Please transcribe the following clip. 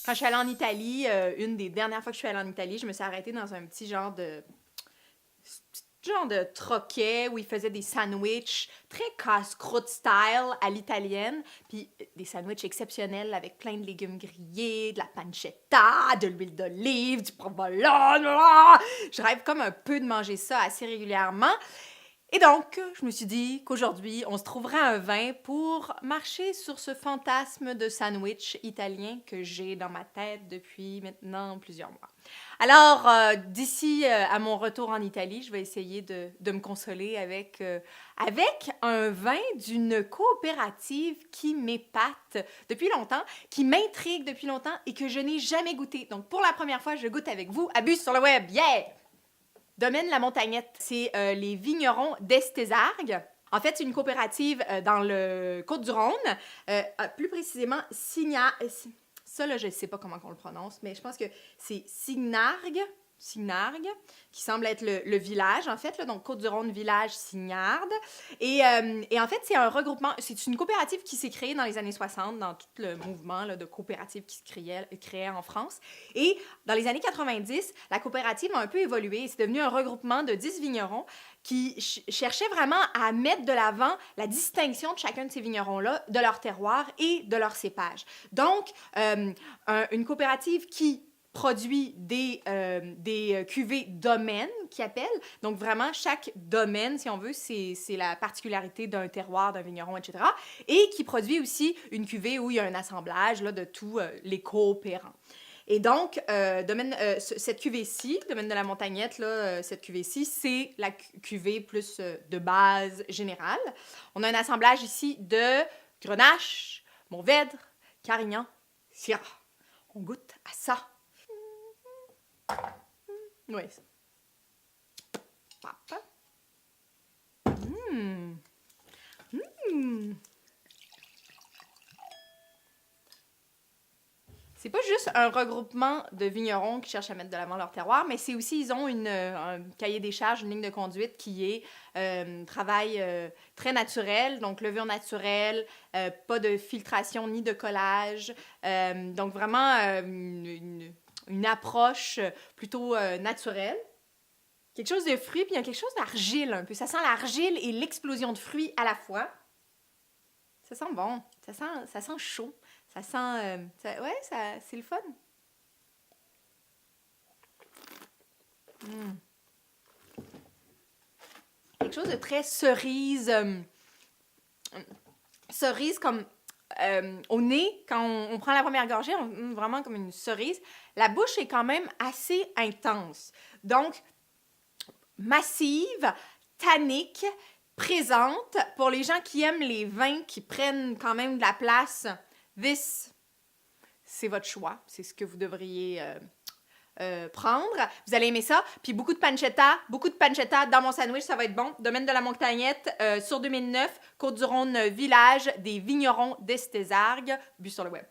Quand je suis allée en Italie, une des dernières fois que je suis allée en Italie, je me suis arrêtée dans un petit genre de troquet où ils faisaient des sandwichs très casse-croûte style à l'italienne, puis des sandwichs exceptionnels avec plein de légumes grillés, de la pancetta, de l'huile d'olive, du provolone. Je rêve comme un peu de manger ça assez régulièrement. Et donc, je me suis dit qu'aujourd'hui, on se trouverait un vin pour marcher sur ce fantasme de sandwich italien que j'ai dans ma tête depuis maintenant plusieurs mois. Alors, d'ici à mon retour en Italie, je vais essayer de me consoler avec un vin d'une coopérative qui m'épate depuis longtemps, qui m'intrigue depuis longtemps et que je n'ai jamais goûté. Donc, pour la première fois, je goûte avec vous. Abuse sur le web, yeah! Domaine La Montagnette, c'est les vignerons d'Estésargues. En fait, c'est une coopérative dans le Côte-du-Rhône, plus précisément ça, là, je ne sais pas comment on le prononce, mais je pense que c'est Signargues, qui semble être le village, en fait, là, donc Côte-du-Rhône, village Signarde. Et en fait, c'est un regroupement, c'est une coopérative qui s'est créée dans les années 60, dans tout le mouvement là, de coopératives qui se créait en France. Et dans les années 90, la coopérative a un peu évolué. C'est devenu un regroupement de 10 vignerons qui cherchaient vraiment à mettre de l'avant la distinction de chacun de ces vignerons-là, de leur terroir et de leur cépage. Donc, une coopérative qui produit des cuvées domaines, qui appellent. Donc, vraiment, chaque domaine, si on veut, c'est la particularité d'un terroir, d'un vigneron, etc. Et qui produit aussi une cuvée où il y a un assemblage là, de tous les coopérants. Et donc, cette cuvée-ci, Domaine de la Montagnette, là, cette cuvée-ci, c'est la cuvée plus de base générale. On a un assemblage ici de Grenache, Mourvèdre, Carignan, Syrah. On goûte à ça. Oui. Papa. C'est pas juste un regroupement de vignerons qui cherchent à mettre de l'avant leur terroir, mais c'est aussi, ils ont un cahier des charges, une ligne de conduite qui est travail très naturel, donc levure naturelle, pas de filtration ni de collage, donc vraiment une approche plutôt naturelle. Quelque chose de fruit, puis il y a quelque chose d'argile un peu. Ça sent l'argile et l'explosion de fruits à la fois. Ça sent bon, ça sent chaud. Ça sent... c'est le fun. Quelque chose de très cerise. Cerise comme au nez, quand on prend la première gorgée, vraiment comme une cerise. La bouche est quand même assez intense. Donc, massive, tannique, présente. Pour les gens qui aiment les vins qui prennent quand même de la place... c'est votre choix. C'est ce que vous devriez prendre. Vous allez aimer ça. Puis beaucoup de pancetta dans mon sandwich, ça va être bon. Domaine de la Montagnette, sur 2009, Côte-du-Rhône, village des vignerons d'Estésargues, bu sur le web.